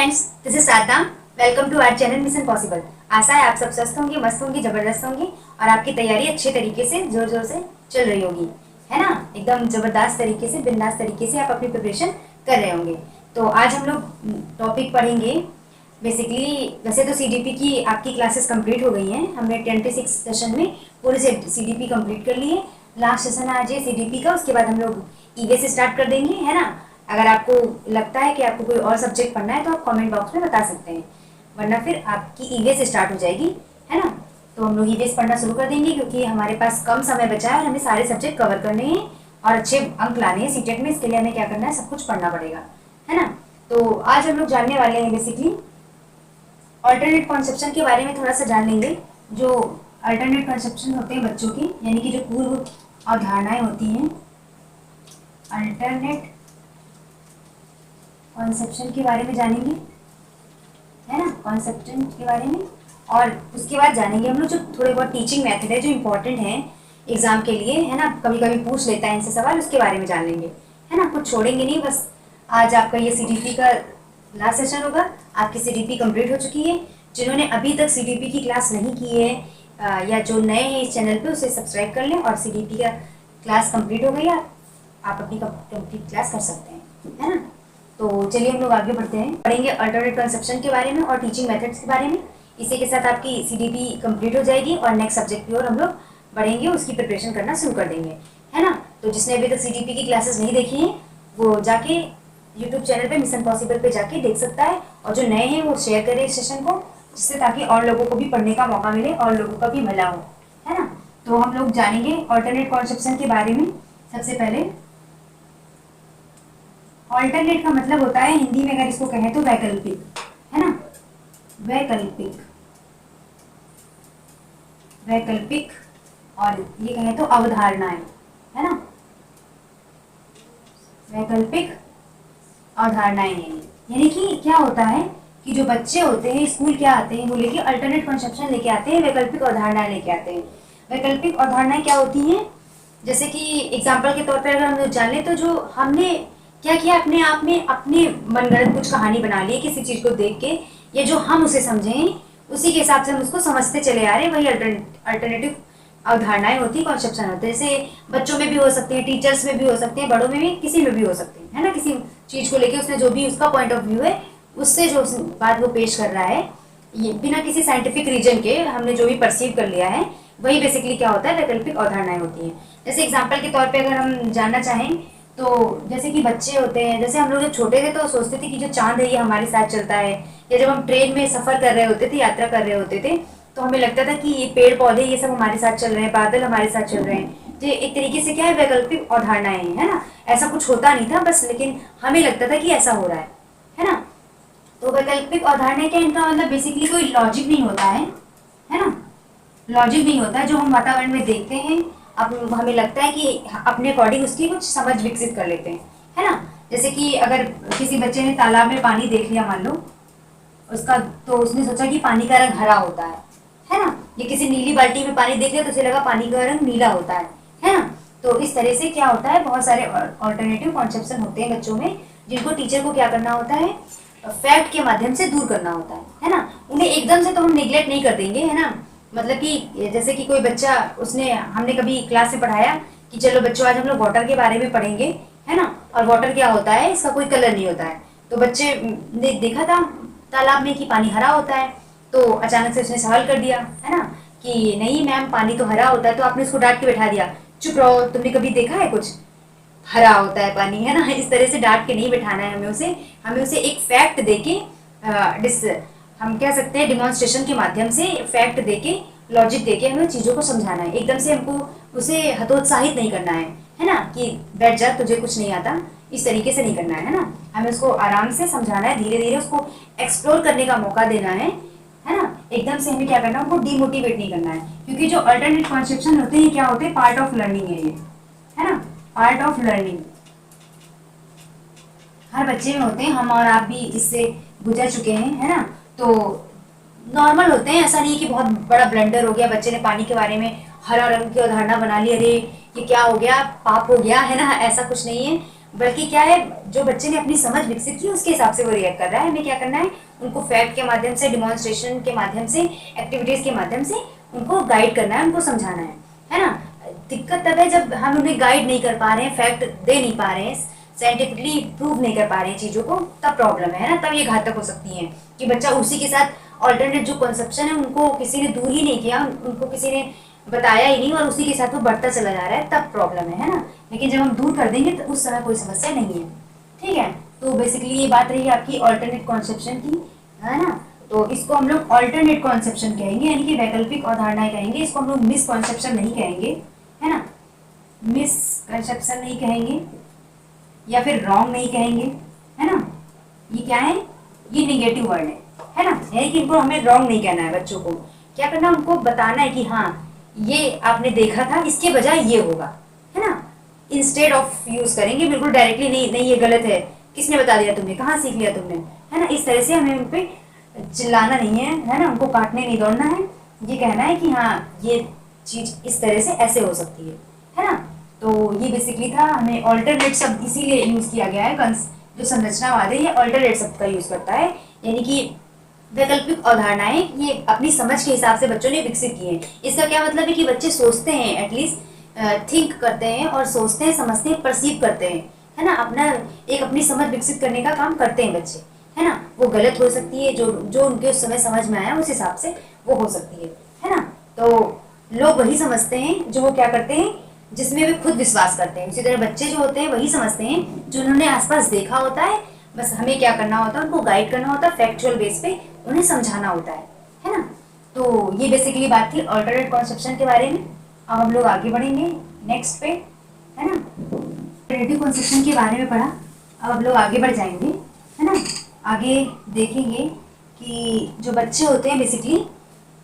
Friends, this is Sadhana. Welcome to our channel mission possible. आशा है आप सब स्वस्थ होंगे, मस्त होंगे, जबरदस्त होंगे और आपकी तैयारी अच्छे तरीके से जोर जोर से चल रही होगी, है ना। एकदम जबरदस्त तरीके से, बिंदास तरीके से आप अपनी प्रिपरेशन कर रहे होंगे। तो आज हम लोग टॉपिक पढ़ेंगे। बेसिकली वैसे तो सीडीपी की आपकी क्लासेस कंप्लीट हो गई हैं। हमने 26 सेशन में पूरे से सीडीपी कंप्लीट कर लिए। लास्ट सेशन आज है सीडीपी का, उसके बाद हम लोग ईवे से स्टार्ट कर देंगे, है ना। अगर आपको लगता है कि आपको कोई और सब्जेक्ट पढ़ना है तो आप कमेंट बॉक्स में बता सकते हैं, वरना फिर आपकी ईवीएस स्टार्ट हो जाएगी, है ना। तो हम लोग ईवीएस पढ़ना शुरू कर देंगे क्योंकि हमारे पास कम समय बचा है और हमें सारे सब्जेक्ट कवर करने हैं और अच्छे अंक लाने हैं सीटेट में। इसके लिए हमें क्या करना है, सब कुछ पढ़ना पड़ेगा, है ना। तो आज हम लोग जानने वाले हैं बेसिकली अल्टरनेट कॉन्सेप्शन के बारे में थोड़ा सा जान लेंगे। जो अल्टरनेट कॉन्सेप्शन होते हैं बच्चों की, यानी कि जो पूर्व अवधारणाएं होती हैं, अल्टरनेट कॉन्सेप्शन के बारे में जानेंगे, है ना, कॉन्सेप्शन के बारे में। और उसके बाद जानेंगे हम लोग जो थोड़े बहुत टीचिंग मेथड है जो इम्पोर्टेंट है एग्जाम के लिए, है ना, कभी कभी पूछ लेता है इनसे सवाल, उसके बारे में जान लेंगे, है ना। कुछ छोड़ेंगे नहीं। बस आज आपका ये सीडीपी का लास्ट सेशन होगा। आपकी सीडीपी कंप्लीट हो चुकी है। जिन्होंने अभी तक सीडीपी की क्लास नहीं की है या जो नए हैं इस चैनल पे, उसे सब्सक्राइब कर लें और सीडीपी का क्लास कंप्लीट हो गई, आप अपनी कंप्लीट क्लास कर सकते हैं, है ना। तो चलिए हम लोग आगे बढ़ते हैं, पढ़ेंगे अल्टरनेट कंसेप्शन के बारे में और टीचिंग मेथड्स के बारे में। इसी के साथ आपकी सीडीपी कंप्लीट हो जाएगी और नेक्स्ट सब्जेक्ट की ओर हम लोग बढ़ेंगे, उसकी प्रिपरेशन करना शुरू कर देंगे, है ना। तो जिसने अभी तक सीडीपी की क्लासेस नहीं देखी हैं वो जाके यूट्यूब चैनल पे मिशन पॉसिबल पे जाके देख सकता है, और जो नए हैं वो शेयर करें इस सेशन को, जिससे ताकि और लोगों को भी पढ़ने का मौका मिले और लोगों का भी भला हो, है ना। तो हम लोग जानेंगे अल्टरनेट कॉन्सेप्शन के बारे में। सबसे पहले ऑल्टरनेट का मतलब होता है हिंदी में अगर इसको कहें तो वैकल्पिक, है ना। वैकल्पिक, वैकल्पिक, और ये कहें तो अवधारणाएं, है ना। वैकल्पिक अवधारणाएं हैं, यानी कि क्या होता है कि जो बच्चे होते हैं स्कूल क्या आते हैं, वो लेके अल्टरनेट कॉन्सेप्शन लेके आते हैं, वैकल्पिक अवधारणाएं लेके आते हैं। वैकल्पिक अवधारणाएं क्या होती हैं, जैसे कि एग्जाम्पल के तौर पर अगर हम जान लें तो जो हमने क्या किया, अपने आप में अपने मनगढ़ंत कुछ कहानी बना ली किसी चीज को देख के, या जो हम उसे समझें उसी के हिसाब से हम उसको समझते चले आ रहे हैं, वही अल्टरनेटिव अवधारणाएं होती है, कॉन्सेप्शन होते हैं। जैसे बच्चों में भी हो सकते हैं, टीचर्स में भी हो सकते हैं, बड़ों में भी, किसी में भी हो सकते हैं, है ना। किसी चीज को लेके उसने जो भी उसका पॉइंट ऑफ व्यू है उससे जो बात वो पेश कर रहा है, ये बिना किसी साइंटिफिक रीजन के हमने जो भी परसीव कर लिया है, वही बेसिकली क्या होता है, वैकल्पिक अवधारणाएं होती हैं। जैसे एग्जाम्पल के तौर पे अगर हम जानना चाहें तो जैसे कि बच्चे होते हैं, जैसे हम लोग जब छोटे थे तो सोचते थे कि जो चांद है ये हमारे साथ चलता है, या जब हम ट्रेन में सफर कर रहे होते थे, यात्रा कर रहे होते थे, तो हमें लगता था कि ये पेड़ पौधे ये सब हमारे साथ चल रहे हैं, बादल हमारे साथ चल रहे हैं। तो एक तरीके से क्या है, वैकल्पिक अवधारणाएं हैं, है ना। ऐसा कुछ होता नहीं था बस, लेकिन हमें लगता था कि ऐसा हो रहा है ना। तो वैकल्पिक अवधारणाएं क्या, इनका मतलब बेसिकली कोई लॉजिक नहीं होता है ना। लॉजिक नहीं होता है जो हम वातावरण में देखते हैं, अब हमें लगता है कि अपने अकॉर्डिंग उसकी कुछ समझ विकसित कर लेते हैं, है ना। जैसे कि अगर किसी बच्चे ने तालाब में पानी देख लिया मान लो उसका, तो उसने सोचा कि पानी का रंग हरा होता है ना। ये किसी नीली बाल्टी में पानी देख लिया तो उसे लगा पानी का रंग नीला होता है ना। तो इस तरह से क्या होता है, बहुत सारे ऑल्टरनेटिव कॉन्सेप्शन होते हैं बच्चों में, जिनको टीचर को क्या करना होता है, फैक्ट के माध्यम से दूर करना होता है ना। उन्हें एकदम से तो हम निगलेक्ट नहीं कर देंगे, है ना। मतलब कि जैसे कि कोई बच्चा, उसने हमने कभी क्लास में पढ़ाया कि चलो बच्चों आज हम लोग वाटर के बारे में पढ़ेंगे, है ना। और वाटर क्या होता है, इसका कोई कलर नहीं होता है। तो बच्चे ने देखा था तालाब में कि पानी हरा होता है, तो अचानक से उसने सवाल कर दिया, है ना, कि नहीं मैम पानी तो हरा होता है। तो आपने उसको डांट के बैठा दिया, चुप रहो, तुमने कभी देखा है कुछ हरा होता है पानी, है ना। इस तरह से डांट के नहीं बैठाना है हमें उसे एक फैक्ट देके हम कह सकते हैं डिमॉन्स्ट्रेशन के माध्यम से, फैक्ट देके, लॉजिक देके हमें चीजों को समझाना है। एकदम से हमको उसे हतोत्साहित नहीं करना है ना, कि बैठ जा तुझे कुछ नहीं आता, इस तरीके से नहीं करना है ना। हमें उसको आराम से समझाना है, धीरे धीरे उसको एक्सप्लोर करने का मौका देना है ना। एकदम से हमें क्या करना है, उनको डिमोटिवेट नहीं करना है, क्योंकि जो अल्टरनेट कॉन्सेप्शन होते हैं क्या होते हैं, पार्ट ऑफ लर्निंग है ये, है ना, पार्ट ऑफ लर्निंग हर बच्चे में होते हैं। हम और आप भी इससे गुजर चुके हैं, है ना। तो नॉर्मल होते हैं, ऐसा नहीं है कि बहुत बड़ा ब्लंडर हो गया, बच्चे ने पानी के बारे में हरा रंग की अवधारणा बना ली, अरे ये क्या हो गया, पाप हो गया, है ना, ऐसा कुछ नहीं है। बल्कि क्या है, जो बच्चे ने अपनी समझ विकसित की उसके हिसाब से वो रिएक्ट कर रहा है। हमें क्या करना है, उनको फैक्ट के माध्यम से, डिमॉन्स्ट्रेशन के माध्यम से, एक्टिविटीज के माध्यम से उनको गाइड करना है, उनको समझाना है ना। दिक्कत तब है जब हम उन्हें गाइड नहीं कर पा रहे हैं, फैक्ट दे नहीं पा रहे हैं, साइंटिफिकली प्रूव नहीं कर पा रहे हैं चीज़ों को, तब प्रॉब्लम है ना, तब ये घातक हो सकती है कि बच्चा उसी के साथ ऑल्टरनेट जो कंसेप्शन है उनको किसी ने दूर ही नहीं किया, उनको किसी ने बताया ही नहीं और उसी के साथ वो बढ़ता चला जा रहा है, तब प्रॉब्लम है ना। लेकिन जब हम दूर कर देंगे तो उस समय कोई समस्या नहीं है। ठीक है, तो बेसिकली ये बात रही आपकी ऑल्टरनेट कॉन्सेप्शन की, है ना। तो इसको हम लोग ऑल्टरनेट कॉन्सेप्शन कहेंगे, यानी कि वैकल्पिक अवधारणाएं कहेंगे। इसको हम लोग मिसकॉन्सेप्शन नहीं कहेंगे, है ना, मिसकंसेप्शन नहीं कहेंगे या फिर रॉन्ग नहीं कहेंगे, है ना। ये क्या है, ये निगेटिव वर्ड है ना, यानी कि इनको हमें रॉन्ग नहीं कहना है। बच्चों को क्या करना है, उनको बताना है कि हाँ ये आपने देखा था, इसके बजाय ये होगा, है ना। इंस्टेड ऑफ यूज करेंगे, बिल्कुल डायरेक्टली नहीं, नहीं ये गलत है, किसने बता दिया तुम्हें, कहाँ सीख लिया तुमने, है ना। इस तरह से हमें उन पर चिल्लाना नहीं है ना, उनको काटने नहीं दौड़ना है। ये कहना है कि हाँ ये चीज इस तरह से ऐसे हो सकती है ना। तो ये बेसिकली था, हमें ऑल्टरनेट शब्द इसीलिए यूज किया गया है। जो संरचनावाद है ये ऑल्टरनेट शब्द का यूज करता है, यानी कि वैकल्पिक अवधारणाएं ये अपनी समझ के हिसाब से बच्चों ने विकसित की हैं। इसका क्या मतलब है कि बच्चे सोचते हैं, एटलीस्ट थिंक करते हैं और सोचते हैं, समझते हैं, परसीव करते हैं, है ना। अपनी समझ विकसित करने का काम करते हैं बच्चे, है ना। वो गलत हो सकती है, जो उनके उस समय समझ में आया उस हिसाब से वो हो सकती है ना। तो लोग वही समझते हैं जो वो क्या करते हैं, जिसमें वे खुद विश्वास करते हैं। उसी तरह बच्चे जो होते हैं वही समझते हैं जो उन्होंने आसपास देखा होता है। बस हमें क्या करना होता है, उनको गाइड करना होता है, फैक्चुअल बेस पे उन्हें समझाना होता है ना। तो ये बेसिकली बात थी ऑल्टरनेट कॉन्सेप्शन के बारे में। अब हम लोग आगे बढ़ेंगे नेक्स्ट पे, है ना। ऑल्टरनेटिव कॉन्सेप्शन के बारे में पढ़ा, अब हम लोग आगे बढ़ जाएंगे, है ना। आगे देखेंगे कि जो बच्चे होते हैं बेसिकली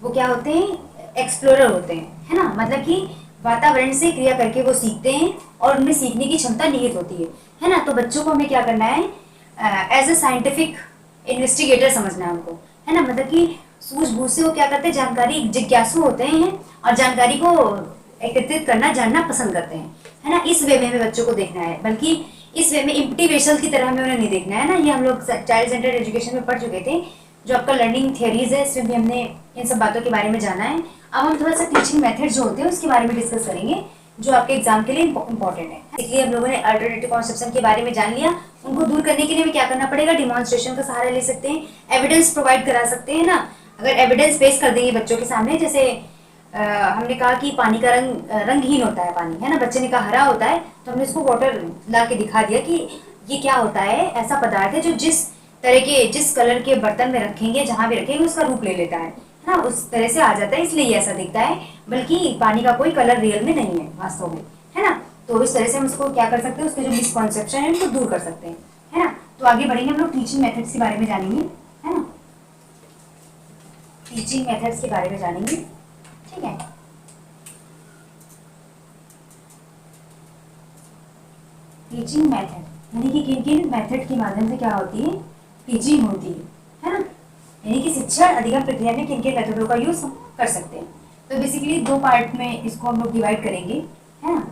वो क्या होते हैं, एक्सप्लोरर होते हैं, है ना। मतलब कि वातावरण से क्रिया करके वो सीखते हैं और उनमें सीखने की क्षमता निहित होती है ना। तो बच्चों को हमें क्या करना है, एज ए साइंटिफिक इन्वेस्टिगेटर समझना है उनको, है ना। मतलब कि सूझबूझ से वो क्या करते हैं, जानकारी जिज्ञासु होते हैं और जानकारी को एकत्रित करना, जानना पसंद करते हैं, है ना। इस वे में हमें बच्चों को देखना है, बल्कि इस वे में इम्प्टी वेसल की तरह हमें उन्हें नहीं देखना है ना। ये हम लोग चाइल्ड सेंटर्ड एजुकेशन में पढ़ चुके थे, जो आपका लर्निंग थियरीज है, इसमें भी हमने इन सब बातों के बारे में जाना है। अब हम थोड़ा सा टीचिंग मेथड जो होते हैं उसके बारे में डिस्कस करेंगे, जो आपके एग्जाम के लिए इंपॉर्टेंट है। इसलिए हम लोगों ने अल्टरनेटिव कॉन्सेप्शन के बारे में जान लिया। उनको दूर करने के लिए हमें क्या करना पड़ेगा, डिमॉन्स्ट्रेशन का सहारा ले सकते हैं, एविडेंस प्रोवाइड करा सकते हैं ना। अगर एविडेंस पेश कर देंगे बच्चों के सामने, जैसे हमने कहा कि पानी का रंग रंगहीन होता है पानी, है ना। बच्चे ने कहा हरा होता है, तो हमने उसको वाटर ला के दिखा दिया कि ये क्या होता है, ऐसा पदार्थ है जो जिस कलर के बर्तन में रखेंगे, जहां भी रखेंगे उसका रूप ले लेता है ना, उस तरह से आ जाता है, इसलिए ये ऐसा दिखता है। बल्कि पानी का कोई कलर रियल में नहीं है वास्तव में, है ना। तो इस तरह से हम उसको क्या कर सकते हैं, उसके जो मिसकॉन्सेप्शन है उनको दूर कर सकते हैं, है ना। तो आगे बढ़ेंगे, हम लोग टीचिंग मेथड्स के बारे में जानेंगे, है ना। टीचिंग मेथड्स के बारे में जानेंगे, ठीक है। टीचिंग मेथड यानी कि किन किन मेथड के माध्यम से क्या होती है, टीचिंग होती है ना। यानी कि शिक्षण अधिगम प्रक्रिया में किन किन मेथडों का यूज कर सकते हैं। तो बेसिकली दो पार्ट में इसको हम लोग डिवाइड करेंगे, है ना।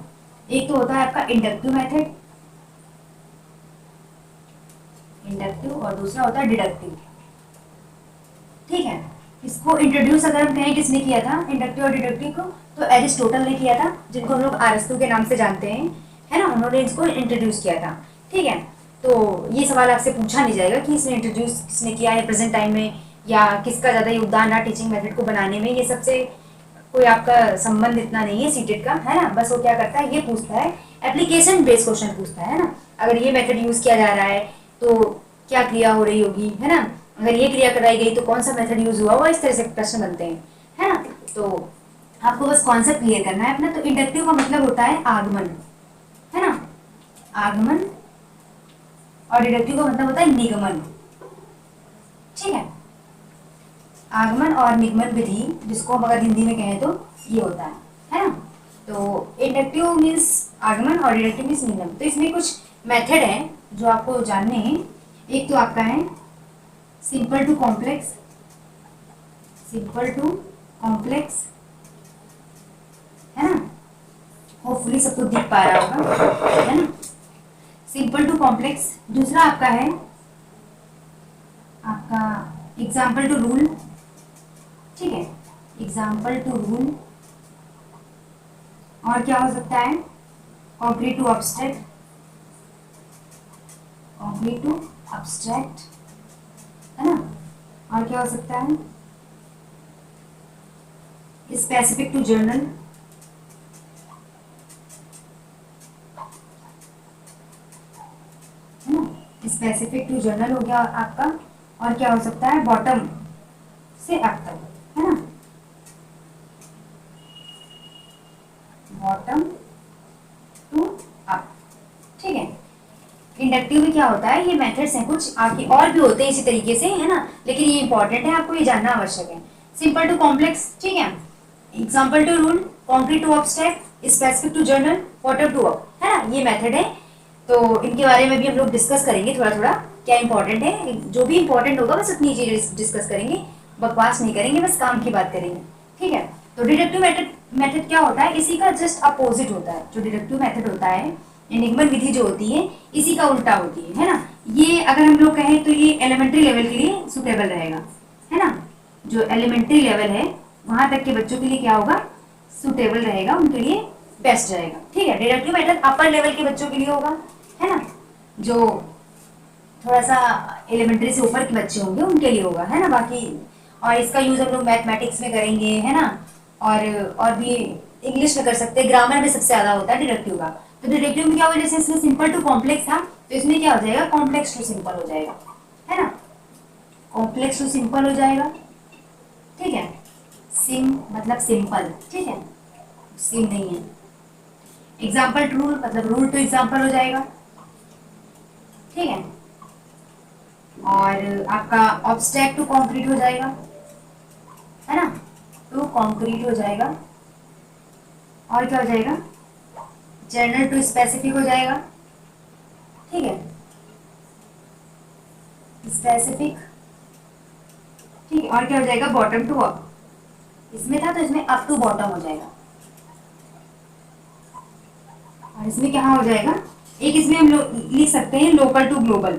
एक तो होता है आपका इंडक्टिव मेथड, इंडक्टिव, और दूसरा होता है डिडक्टिव, ठीक है। इसको इंट्रोड्यूस अगर हम कहें किसने किया था इंडक्टिव और डिडक्टिव को, तो एरिस्टोटल ने किया था, जिनको हम लोग अरस्तु के नाम से जानते हैं, है ना। उन्होंने इसको इंट्रोड्यूस किया था, ठीक है। तो ये सवाल आपसे पूछा नहीं जाएगा कि इसने इंट्रोड्यूस किसने किया है प्रेजेंट टाइम में, या किसका ज़्यादा योगदान रहा टीचिंग मेथड को बनाने में। ये सबसे कोई आपका संबंध इतना नहीं है सीटेट का, है ना। बस वो क्या करता है, ये पूछता है, एप्लीकेशन बेस्ड क्वेश्चन पूछता है ना। अगर ये मेथड यूज़ किया जा रहा है तो क्या क्रिया हो रही होगी, है ना। अगर ये क्रिया कराई गई तो कौन सा मेथड यूज हुआ होगा, इस तरह से प्रश्न बनते हैं, है ना। तो आपको बस कॉन्सेप्ट क्लियर करना है अपना। तो इंडक्टिव का मतलब होता है आगमन, है ना, आगमन, और डिडक्टिव का मतलब होता है निगमन, ठीक है। आगमन और निगमन विधि, जिसको हम अगर हिंदी में कहें तो ये होता है ना। तो इंडक्टिव मीन्स आगमन और डिडक्टिव मीन्स निगमन। तो इसमें कुछ मेथड है जो आपको जानने हैं। एक तो आपका है simple to complex, simple to complex, है ना। होपफुली सबको दिख पा रहा होगा, है ना। Simple to complex. दूसरा आपका है आपका एग्जाम्पल टू रूल। ठीक है, एग्जाम्पल टू रूल। और क्या हो सकता है, concrete to abstract, concrete to abstract, है ना। और क्या हो सकता है, स्पेसिफिक टू जर्नल, है ना, स्पेसिफिक टू जर्नल हो गया आपका। और क्या हो सकता है, बॉटम से अप तक, है ना, बॉटम टू अप। ठीक है, इंडक्टिव में क्या होता है, ये मेथड्स हैं कुछ, आगे और भी होते हैं इसी तरीके से, है ना, लेकिन ये इंपॉर्टेंट है, आपको ये जानना आवश्यक है। सिंपल टू कॉम्प्लेक्स, ठीक है, example to rule, concrete to abstract, specific to general, bottom to up, है ना, ये मेथड है। तो इनके बारे में भी हम लोग डिस्कस करेंगे थोड़ा थोड़ा, क्या इंपॉर्टेंट है, जो भी इंपॉर्टेंट होगा बस उतनी चीजें डिस्कस करेंगे, बकवास नहीं करेंगे, बस काम की बात करेंगे। ठीक है, तो डिडक्टिव मेथड मेथड क्या होता है, इसी का जस्ट अपोजिट होता है। जो डिडक्टिव मेथड होता है, एनिगमन विधि जो होती है, इसी का उल्टा होती है ना। ये अगर हम लोग कहें तो ये एलिमेंट्री लेवल के लिए सुटेबल रहेगा, है ना, जो एलिमेंट्री लेवल है वहां तक के बच्चों के लिए क्या होगा, सुटेबल रहेगा, उनके लिए बेस्ट रहेगा। ठीक है, डिडक्टिव मेथड अपर लेवल के बच्चों के लिए होगा, है ना, जो थोड़ा सा एलिमेंट्री से ऊपर के बच्चे होंगे उनके लिए होगा, है ना। बाकी और इसका यूज हम लोग मैथमेटिक्स में करेंगे, है ना, और भी इंग्लिश में कर सकते हैं, ग्रामर में सबसे ज्यादा होता है डिडक्टिव का। तो डिडक्टिव में क्या होगा, जैसे इसमें सिंपल टू कॉम्प्लेक्स था, तो इसमें क्या हो जाएगा, कॉम्प्लेक्स टू सिंपल हो जाएगा, है ना, कॉम्प्लेक्स टू सिंपल हो जाएगा। ठीक है, सिम मतलब सिंपल, ठीक है, सिम नहीं है। एग्जाम्पल टू रूल मतलब रूल टू एग्जाम्पल हो जाएगा। ठीक है, और आपका ऑब्स्ट्रैक्ट टू कॉन्क्रीट हो जाएगा, है ना, टू कॉन्क्रीट हो जाएगा। और क्या हो जाएगा, जर्नल टू स्पेसिफिक हो जाएगा। ठीक है, स्पेसिफिक। ठीक है, और क्या हो जाएगा, बॉटम टू अप। इसमें था तो इसमें अप टू बॉटम हो जाएगा। और इसमें क्या हो जाएगा, एक इसमें हम लोग लिख सकते हैं local to global,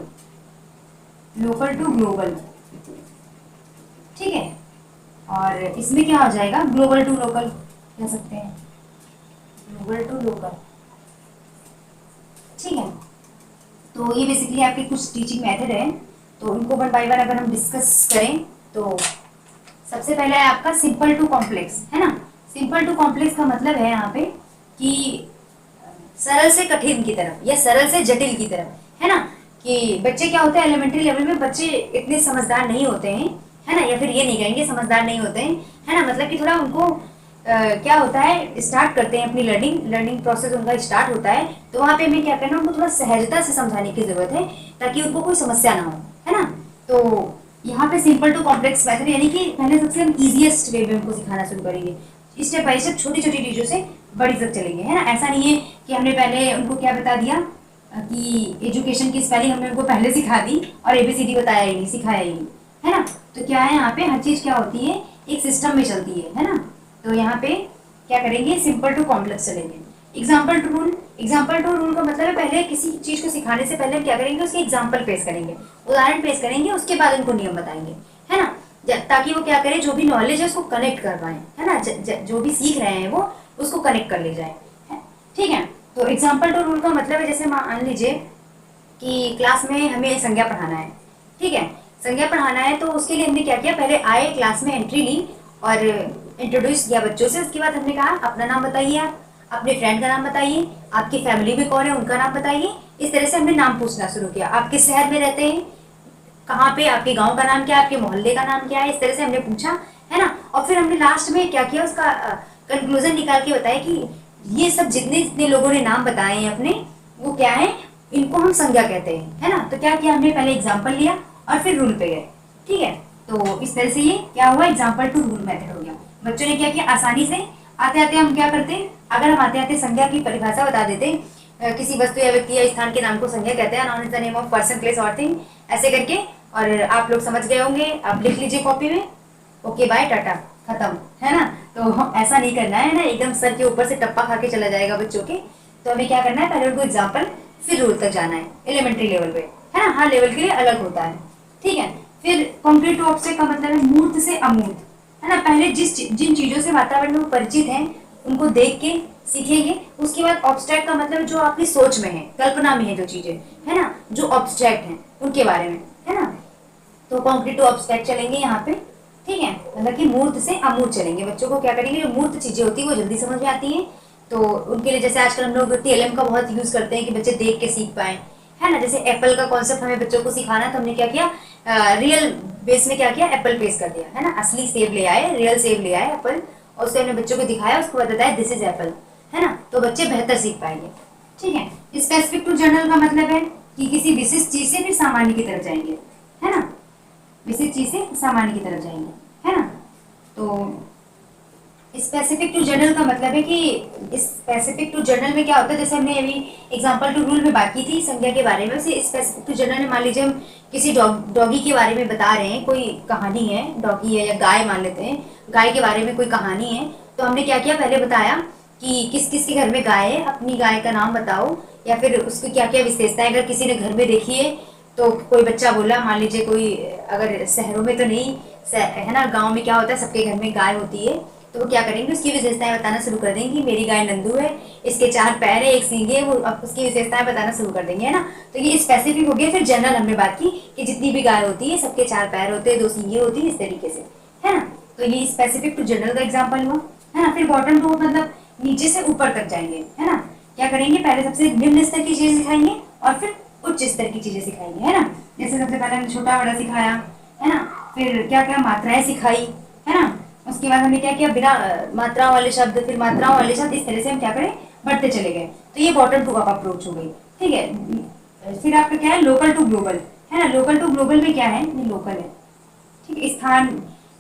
local to global. ठीक है, और इसमें क्या हो जाएगा, ग्लोबल टू लोकल कह सकते हैं, ग्लोबल टू लोकल। ठीक है, तो ये बेसिकली आपके कुछ टीचिंग मेथड है। तो इनको वन बाय वन अगर हम डिस्कस करें तो सबसे पहले है आपका सिंपल टू कॉम्प्लेक्स, है ना। सिंपल टू कॉम्प्लेक्स का मतलब है यहाँ पे कि सरल से कठिन की तरफ या सरल से जटिल की तरफ, है ना, कि बच्चे क्या होते हैं एलिमेंट्री लेवल में, बच्चे इतने समझदार नहीं होते हैं, है ना, या फिर ये नहीं कहेंगे समझदार नहीं होते हैं, है ना, मतलब कि थोड़ा उनको क्या होता है, स्टार्ट करते हैं अपनी लर्निंग प्रोसेस उनका स्टार्ट होता है, तो वहाँ पे हमें क्या करना, उनको थोड़ा सहजता से समझाने की जरूरत है ताकि उनको कोई समस्या ना हो, है ना। तो यहाँ पे सिंपल टू कॉम्प्लेक्स मेथड यानी कि पहले सबसे हम इजीएस्ट वे में उनको सिखाना शुरू करेंगे, स्टेप बाय स्टेप छोटी छोटी चीजों से बड़ी तक चलेंगे, है ना। ऐसा नहीं है कि हमने पहले उनको क्या बता दिया कि एजुकेशन की स्पेलिंग हमने उनको पहले सिखा दी और एबीसीडी बताया ही नहीं, सिखाया ही नहीं, है ना। तो क्या है, यहाँ पे हर चीज क्या होती है, एक सिस्टम में चलती है ना। तो यहाँ पे क्या करेंगे, सिंपल टू कॉम्प्लेक्स चलेंगे। Example to rule, example to rule का मतलब है पहले किसी चीज को सिखाने से पहले हम क्या करेंगे, उसके एग्जाम्पल पेश करेंगे, उदाहरण पेश करेंगे, उसके बाद उनको नियम बताएंगे, है ना, ताकि वो क्या करे, जो भी नॉलेज है उसको कनेक्ट कर पाए, है ना, जो भी सीख रहे हैं वो उसको कनेक्ट कर ले जाए। ठीक है, तो एग्जाम्पल टू रूल का मतलब है जैसे मान लीजिए कि क्लास में हमें संज्ञा पढ़ाना है, ठीक है, संज्ञा पढ़ाना है, तो उसके लिए हमने क्या किया, पहले आए क्लास में एंट्री ली और इंट्रोड्यूस किया बच्चों से, उसके बाद हमने कहा अपना नाम बताइए, आप अपने फ्रेंड का नाम बताइए, आपकी फैमिली में कौन है उनका नाम बताइए। इस तरह से हमने नाम पूछना शुरू किया, आप किस शहर में रहते हैं, कहाँ पे, आपके गांव का नाम क्या है, आपके मोहल्ले का नाम क्या है, इस तरह से हमने पूछा, है ना। और फिर हमने लास्ट में क्या किया, उसका कंक्लूजन निकाल के बताया कि ये सब जितने जितने लोगों ने नाम बताए हैं अपने, वो क्या है, इनको हम संज्ञा कहते हैं, है ना। तो क्या किया हमने, पहले एग्जाम्पल लिया और फिर रूल पे गए। ठीक है, तो इस तरह से ये क्या हुआ, एग्जाम्पल टू रूल मेथड हो गया। बच्चों ने क्या किया, आसानी से आते आते हम क्या करते, अगर हम आते आते संज्ञा की परिभाषा बता देते, किसी वस्तु या व्यक्ति या स्थान के नाम को संज्ञा कहते हैं, non is the name of person place और थिंग, ऐसे करके, और आप लोग समझ गए होंगे, आप लिख लीजिए कॉपी में, ओके बाय टाटा खत्म, है ना। तो ऐसा नहीं करना है ना, एकदम सर के ऊपर से टप्पा खा के चला जाएगा बच्चों के। तो हमें क्या करना है, पहले उनको एग्जाम्पल फिर रूल तक जाना है एलिमेंट्री लेवल पे, है ना। हर लेवल के लिए अलग होता है, ठीक है। फिर कॉन्क्रीट टू ऑब्स्ट्रैक्ट का मतलब है मूर्त से अमूर्त, है ना। पहले जिन चीजों से वातावरण में परिचित हैं उनको देख के सीखेंगे। उसके बाद ऑब्स्ट्रैक्ट का मतलब जो आपकी सोच में है, कल्पना में है जो चीजें, है ना, जो ऑब्स्ट्रैक्ट हैं उनके बारे में, है ना। तो कॉन्क्रीट टू ऑब्स्ट्रैक्ट चलेंगे यहाँ पे, ठीक है। मतलब कि मूर्त से अमूर्त चलेंगे। बच्चों को क्या करेंगे, जो मूर्त चीजें होती है वो जल्दी समझ में आती हैं। तो उनके लिए जैसे आजकल हम लोग टीएलएम का बहुत यूज करते हैं कि बच्चे देख के सीख पाए, है ना। जैसे एप्पल का कॉन्सेप्ट हमें बच्चों को सिखाना है तो हमने क्या किया, रियल बेस में क्या किया, एप्पल पेस्ट कर दिया, है ना। असली सेब ले आए, रियल सेब ले आए एप्पल, और उससे हमने बच्चों को दिखाया, उसको बताया दिस इज एप्पल, है ना। तो बच्चे बेहतर सीख पाएंगे, ठीक है। स्पेसिफिक टू जनरल का मतलब है कि किसी विशिष्ट चीज से फिर सामान्य की तरफ जाएंगे, है ना। विशिष्ट चीज से सामान्य की तरफ जाएंगे, है ना। तो स्पेसिफिक टू जनरल का मतलब है कि स्पेसिफिक टू जनरल में क्या होता है, जैसे हमने अभी एग्जांपल टू रूल में बात की थी संज्ञा के बारे में। वैसे स्पेसिफिक टू जनरल में मान लीजिए हम किसी डॉगी के बारे में बता रहे हैं, कोई कहानी है, डॉगी है या गाय मान लेते हैं, गाय के बारे में कोई कहानी है। तो हमने क्या किया, पहले बताया कि किस किस के घर में गाय है, अपनी गाय का नाम बताओ, या फिर उसकी क्या क्या विशेषता है। अगर किसी ने घर में देखी है तो कोई बच्चा बोला, मान लीजिए कोई, अगर शहरों में तो नहीं, है ना, गांव में क्या होता है सबके घर में गाय होती है, तो वो क्या करेंगे, उसकी विशेषताएं बताना शुरू कर देंगे। मेरी गाय नंदू है, इसके 4 पैर है, 1 सींग है, वो अब उसकी विशेषताएं बताना शुरू कर देंगे, है ना। तो ये स्पेसिफिक हो गया। फिर जनरल हमने बात की कि जितनी भी गाय होती है सबके 4 पैर होते हैं, 2 सींगे होती है, इस तरीके से, है ना। तो ये स्पेसिफिक टू जनरल का एग्जाम्पल हुआ, है ना। फिर बॉटम टू मतलब नीचे से ऊपर तक जाएंगे, है ना। क्या करेंगे, पहले सबसे निम्न स्तर की चीजें सिखाएंगे और फिर उच्च स्तर की चीजें सिखाएंगे, है ना। जैसे सबसे पहले हमने छोटा बड़ा सिखाया, है ना। फिर क्या क्या मात्राएं सिखाई, है ना। उसके बाद हमने क्या किया, बिना मात्राओं वाले शब्द, फिर मात्राओं वाले शब्द, इस तरह से हम क्या करें, बढ़ते चले गए। तो ये बॉटम टू अप अप्रोच हो गई, ठीक है। फिर आपका क्या है, लोकल टू ग्लोबल, है ना। लोकल टू ग्लोबल में क्या है, ये लोकल है, ठीक है। स्थान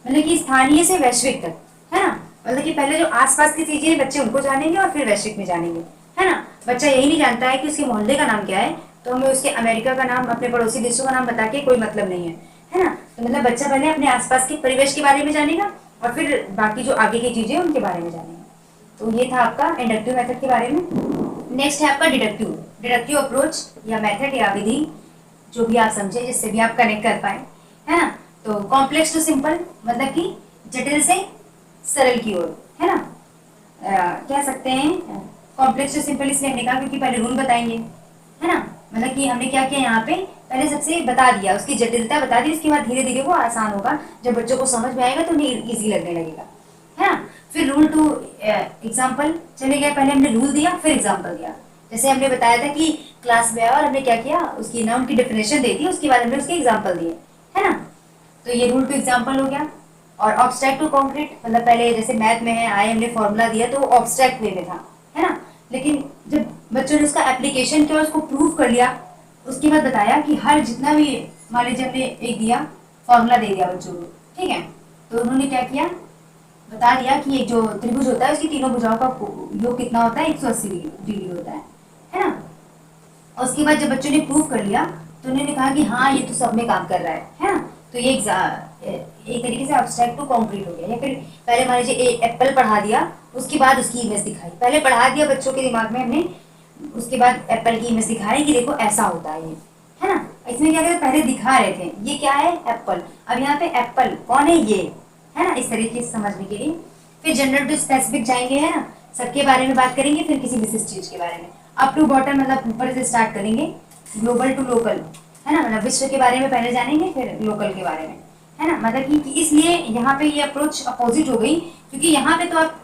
मतलब कि स्थानीय से वैश्विक तक, है ना। मतलब कि पहले जो आसपास की चीजें बच्चे उनको जानेंगे और फिर वैश्विक में जानेंगे, है ना। बच्चा यही नहीं जानता है कि उसके मोहल्ले का नाम क्या है, तो हमें उसके अमेरिका का नाम, अपने पड़ोसी देशों का नाम बता के कोई मतलब नहीं है ना। तो मतलब बच्चा पहले अपने आसपास के परिवेश के बारे में जानेगा और फिर बाकी जो आगे की चीजें उनके बारे में जानेगा। तो ये था आपका इंडक्टिव मेथड के बारे में। नेक्स्ट है आपका डिडक्टिव। डिडक्टिव अप्रोच या मेथड या विधि, जो भी आप समझे, जिससे भी आप कनेक्ट कर पाए, है ना। तो कॉम्प्लेक्स टू सिंपल मतलब कि जटिल से सरल की ओर, है ना। कह सकते हैं कॉम्प्लेक्स टू सिंपल इसलिए हमने कहा क्योंकि पहले रूल बताएंगे, है ना। मतलब कि हमने क्या किया यहाँ पे, पहले सबसे बता दिया, उसकी जटिलता बता दी, उसके बाद धीरे धीरे वो आसान होगा, जब बच्चों को समझ में आएगा तो उन्हें ईजी लगने लगेगा, है ना। फिर रूल टू एग्जाम्पल चले गए, पहले हमने रूल दिया फिर एग्जाम्पल दिया। जैसे हमने बताया था कि क्लास में आया और हमने क्या किया, उसकी नाउन की डेफिनेशन दे दी, उसके बाद हमने उसके एग्जाम्पल दिए, है ना। तो ये रूल टू एग्जाम्पल हो गया। और ऑब्स्ट्रैक्ट टू कॉन्क्रीट मतलब पहले जैसे मैथ में है, आए हमने फॉर्मूला दिया तो ऑब्स्ट्रैक्ट वे में था, है ना। लेकिन जब बच्चों ने उसका एप्लीकेशन किया, उसको प्रूव कर लिया, उसके बाद बताया कि हर जितना भी, मान लीजिए हमने एक दिया फॉर्मूला दे दिया बच्चों को, ठीक है। तो उन्होंने क्या किया, बता दिया कि एक जो त्रिभुज होता है उसकी तीनों भुजाओं का योग कितना होता है, 180 डिग्री होता है ना। और उसके बाद जब बच्चों ने प्रूव कर लिया तो उन्होंने कहा कि हाँ ये तो सब में काम कर रहा है ना। तो ये एक तरीके से एब्स्ट्रैक्ट टू कॉन्क्रीट हो गया। या फिर पहले मान लीजिए एप्पल पढ़ा दिया, उसके बाद उसकी इमेज दिखाई, पहले पढ़ा दिया बच्चों के दिमाग में हमने, उसके बाद एप्पल की इमेज दिखा रहे कि देखो ऐसा होता है ये, है ना। इसमें क्या कहते, पहले दिखा रहे थे ये क्या है, एप्पल, अब यहाँ पे एप्पल कौन है ये, है ना, इस तरीके से समझने के लिए। फिर जनरल टू स्पेसिफिक जाएंगे, है ना, सबके बारे में बात करेंगे, फिर किसी विशिष्ट चीज के बारे में। अप टू बॉटम मतलब ऊपर से स्टार्ट करेंगे, ग्लोबल टू लोकल, है ना, मतलब विश्व के बारे में पहले जानेंगे फिर लोकल के बारे में, है ना। मतलब कि इसलिए यहाँ पे ये अप्रोच अपोजिट हो गई, क्योंकि यहाँ पे तो आप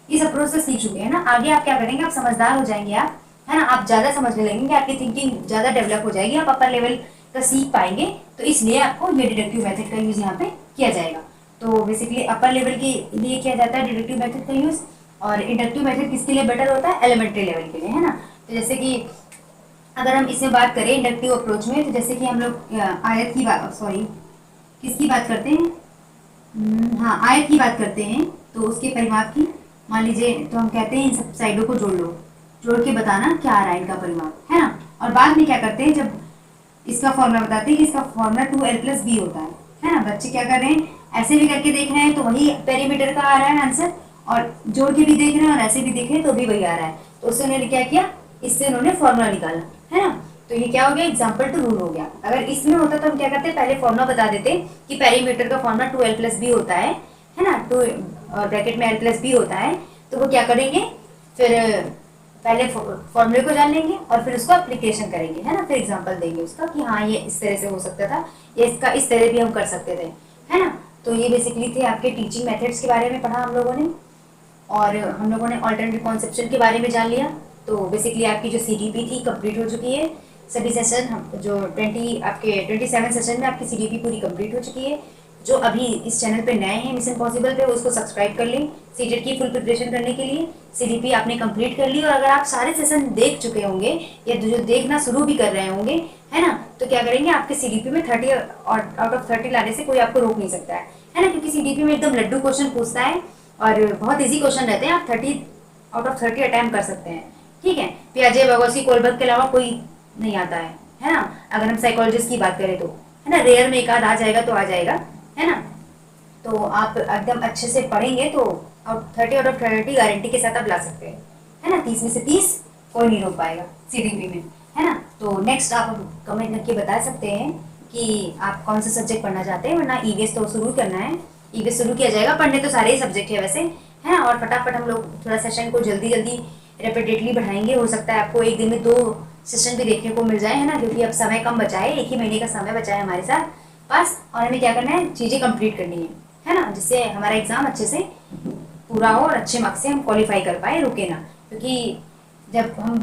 इस अप्रोच से सीख चुके हैं ना, आगे आप क्या करेंगे, आप समझदार हो जाएंगे आप, है ना, आप ज्यादा समझने लगेंगे, आपकी थिंकिंग ज्यादा डेवलप हो जाएगी, आप अपर लेवल का सीख पाएंगे। तो इसलिए आपको ये डिडक्टिव मेथड का यूज यहाँ पे किया जाएगा। तो बेसिकली अपर लेवल के लिए किया जाता है डिडक्टिव मेथड का यूज, और इंडक्टिव मेथड किसके लिए बेटर होता है, एलिमेंट्री लेवल के लिए, है ना। तो जैसे कि अगर हम इसमें बात करें इंडक्टिव अप्रोच में, तो जैसे कि हम लोग आयत की बात, सॉरी किसकी बात करते हैं, हाँ आयत की बात करते हैं, तो उसके परिमाप की, मान लीजिए तो हम कहते हैं इन सब साइडों को जोड़ लो, जोड़ के बताना क्या आ रहा है इनका परिमाप, है ना। और बाद में क्या करते हैं, जब इसका फॉर्मूला बताते हैं कि इसका फॉर्मूला 2l+b होता है ना। बच्चे क्या कर रहे हैं, ऐसे भी करके देख रहे हैं तो वही पेरीमीटर का आ रहा है आंसर, और जोड़ के भी देख रहे हैं और ऐसे भी देख रहे हैं तो भी वही आ रहा है। तो उससे उन्होंने क्या किया, इससे उन्होंने फॉर्मूला निकाला, है ना। तो ये क्या हो गया, एग्जाम्पल टू रूल हो गया। अगर इसमें होता तो हम क्या करते, पहले फॉर्मूला बता देते कि पेरीमीटर का फॉर्मूला 2l+b होता है ना, 2 और ब्रैकेट में l+b होता है। तो वो क्या करेंगे, फिर पहले फॉर्मूले को जान लेंगे और फिर उसको एप्लीकेशन करेंगे, है ना, फिर एग्जांपल देंगे उसका कि हाँ ये इस तरह से हो सकता था, ये इसका इस तरह भी हम कर सकते थे, है ना। तो ये बेसिकली थे आपके टीचिंग मेथड्स के बारे में पढ़ा हम लोगों ने, और हम लोगों ने ऑल्टरनेटिव कॉन्सेप्शन के बारे में जान लिया। तो बेसिकली आपकी जो CDP थी कंप्लीट हो चुकी है। सभी सेशन हम जो 27 सेशन में आपकी CDP पूरी कंप्लीट हो चुकी है। जो अभी इस चैनल पे नए हैं मिशन पॉसिबल पे, उसको सब्सक्राइब कर लें सीटेट की फुल प्रिपरेशन करने के लिए। CDP आपने कंप्लीट कर ली, और अगर आप सारे सेशन देख चुके होंगे या जो देखना शुरू भी कर रहे होंगे, है ना, तो क्या करेंगे, आपके CDP में 30 आउट ऑफ 30 लाने से कोई आपको रोक नहीं सकता है ना, क्योंकि CDP में एकदम लड्डू क्वेश्चन पूछता है और बहुत इजी क्वेश्चन रहते हैं। आप 30 आउट ऑफ 30 अटैम्प्ट कर सकते हैं, ठीक है। पियाजे, वागोसी, कोलबर्ग के अलावा कोई नहीं आता है ना। अगर हम साइकोलॉजिस्ट की बात करें तो, है ना, रेयर में एक आध आ जाएगा तो आ जाएगा, है ना। तो आप एकदम अच्छे से पढ़ेंगे तो 30 आउट ऑफ 30 गारंटी के साथ आप ला सकते हैं, है ना। 30 में से 30 कोई नहीं रोक पाएगा CDP में, है ना। तो नेक्स्ट आप कमेंट करके बता सकते हैं कि आप कौन सा सब्जेक्ट पढ़ना चाहते हैं, वरना EVS तो शुरू करना है, EVS शुरू किया जाएगा। पढ़ने तो सारे ही सब्जेक्ट है वैसे, है ना, और फटाफट हम लोग थोड़ा सेशन को जल्दी जल्दी रेपिटेडली बढ़ाएंगे। हो सकता है आपको एक दिन में 2 सेशन भी देखने को मिल जाए, है ना, क्योंकि अब समय कम बचा है, 1 ही महीने का समय बचा है हमारे साथ पास, और हमें क्या करना है, चीज़ें कंप्लीट करनी है ना, जिससे हमारा एग्ज़ाम अच्छे से पूरा हो और अच्छे मार्क्स से हम क्वालिफाई कर पाए, रुके ना। क्योंकि जब हम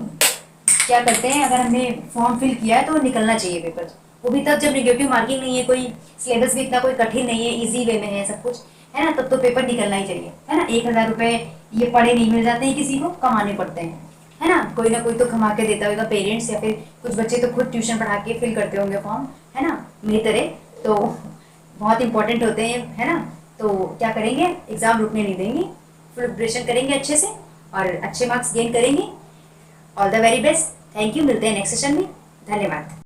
क्या करते हैं, अगर हमने फॉर्म फिल किया है तो निकलना चाहिए पेपर, वो भी तब जब नेगेटिव मार्किंग नहीं है, कोई सिलेबस भी इतना कोई कठिन नहीं है, इजी वे में है सब कुछ, है ना, तब तो पेपर निकलना ही चाहिए, है ना। 1000 रुपये ये पढ़े नहीं मिल जाते हैं, किसी को कमाने पड़ते हैं, है ना कोई तो कमा के देता होगा पेरेंट्स, या फिर कुछ बच्चे तो खुद ट्यूशन पढ़ा के फिल करते होंगे फॉर्म, है ना, मेरी तरह। तो बहुत इंपॉर्टेंट होते हैं, है ना। तो क्या करेंगे, एग्ज़ाम रुकने नहीं देंगे, फुल प्रिपरेशन करेंगे अच्छे से और अच्छे मार्क्स गेन करेंगे। All the very best, thank you, मिलते हैं नेक्स्ट सेशन में, धन्यवाद।